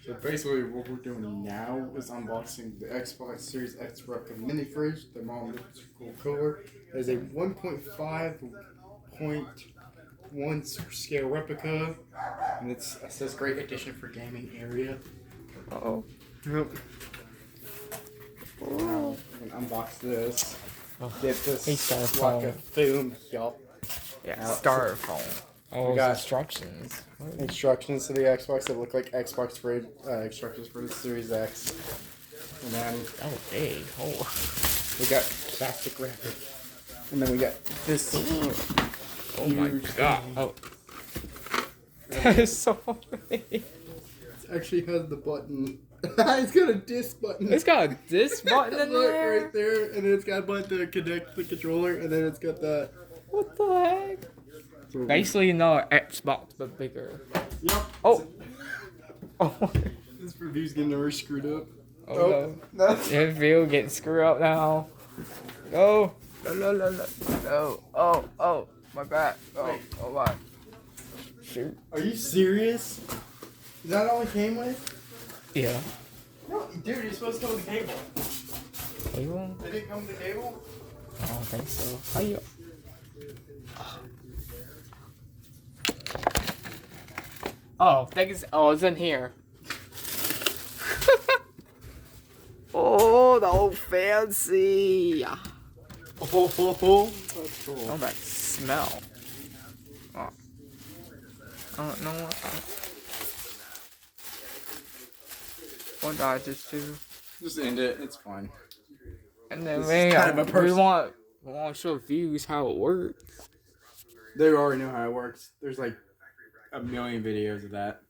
So basically, what we're doing now is unboxing the Xbox Series X replica mini fridge. The mom looks cool color. It is a 1.5.1 super scale replica, and it says great addition for gaming area. Oh. Yep. Now Oh. we can unbox this. Oh. Get this Hey, styrofoam. like a film. Yup. Yeah, Now, styrofoam. Oh, we got instructions. instructions to the Xbox that look like Xbox fridge instructions for the Series X. And then Oh, big. Oh. we got plastic wrapper. And then we got this. Oh my huge god. thing. Oh. That is so funny. It actually has the button. It's got a disc button. It's got a disc button in Look, there. right there. And then it's got a button to connect the controller. And then it's got that. What the heck? Basically, Xbox, but bigger. Yep. Oh. Oh. This review's getting never screwed up. Oh no. no. The video getting screwed up now. Go. No, no, no, no. No. Oh, oh. My back. Oh, Wait. oh my. Shoot. Are you serious? Is that all it came with? Yeah. No, dude, you're supposed to come with the cable. Cable? They didn't come with the cable? I don't think so. How you? Oh, it's in here. Oh, the old fancy. Oh, that's cool. Oh, that smell. Oh. I don't know what did I just do? Just end it. It's fine. And then This is kind of a we want to show views how it works. They already know how it works. There's like a million videos of that.